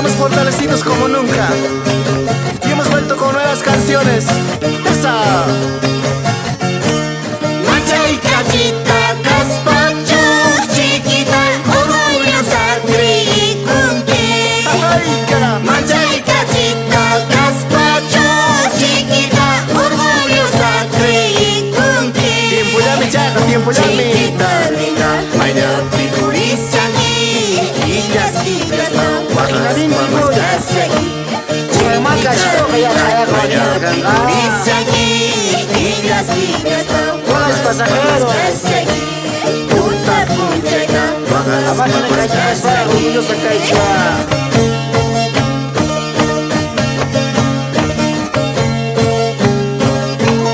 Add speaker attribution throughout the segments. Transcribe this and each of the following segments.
Speaker 1: estamos fortalecidos como nunca y hemos vuelto con nuevas canciones. ¡Esa!
Speaker 2: Machay cachita, gazpacho, chiquita, orgullosa, trikunki.
Speaker 1: ¡Ay, cara!
Speaker 2: Machay cachita, gazpacho, chiquita, orgullosa, trikunki.
Speaker 1: Tiempo ya, mi chaca, tiempo ya, mi.
Speaker 2: Chiquita linda, mayda pikurisyangi, ilyas ilyas na wakas pamastasagi. Mayda pikurisyangi, ilyas ilyas na wakas pamastasagi. Putas punchayta, wakas pamastasagi.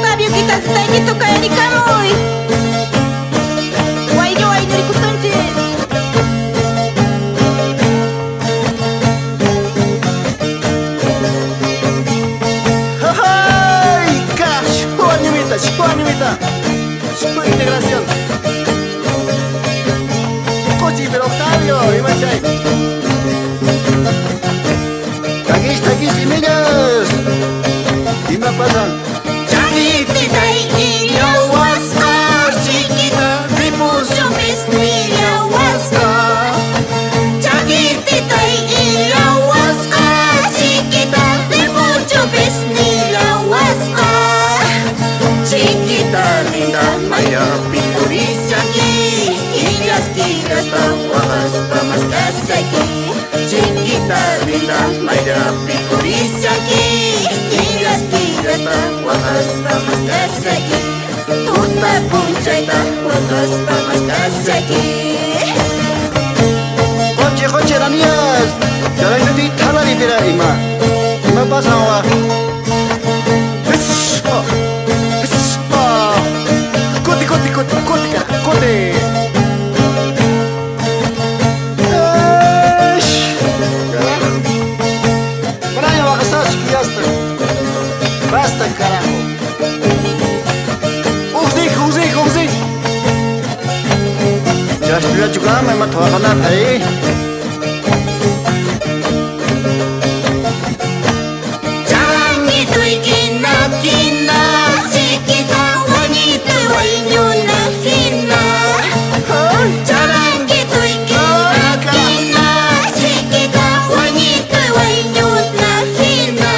Speaker 3: Tabio kita stay gitu kayak di kamuy. Why do I dari kusanjit?
Speaker 1: ¡Ay, cara! ¡Shua, ñumita, shua, ñumita! ¡Shua, integración! Cochi, pero Octavio, y Machay. Taquis, y niños. ¿Qué me pasan?
Speaker 2: Chiquitita y yo Oscar, chiquita, me puso vestida Oscar. Chiquitita y yo Oscar, chiquita, me puso vestida Oscar. Chiquita linda, maya pinturista aquí, y las tiras bajas pamas que aquí. Chiquita linda, maya pinturista aquí, y las tiras bajas pamas que aquí. Tutas punchaita, bajas pamas que aquí.
Speaker 1: Coche, Daniel. Ya la gente tala di tira, Ima. ¿Qué me pasa ahora? Cote. Para va a gastar ya está. Basta, carajo. Uzi. Ya estoy juga memang tuh akan nanti.
Speaker 2: Jangan itu kina, chiquita, wanita, wanyuna, kina. Jangan gitu kina, chiquita, wanita, wanyuna, kina.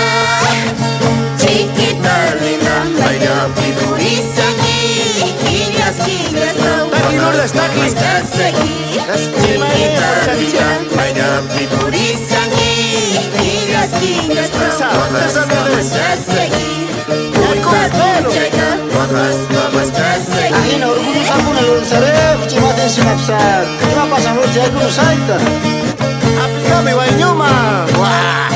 Speaker 2: Chiquita linda, maya pinturisyangi, ilyas
Speaker 1: Lourdes, taquis.
Speaker 2: Chiquita linda, maya pinturisyangi, ilyas
Speaker 1: Esa,
Speaker 2: pamastasagi.
Speaker 4: Ahina orgullo sabun al saref, chimaten sinapsat. Ima pasan los ya kuno saita.
Speaker 1: Aplicame, Guayñuma. ¡Guau!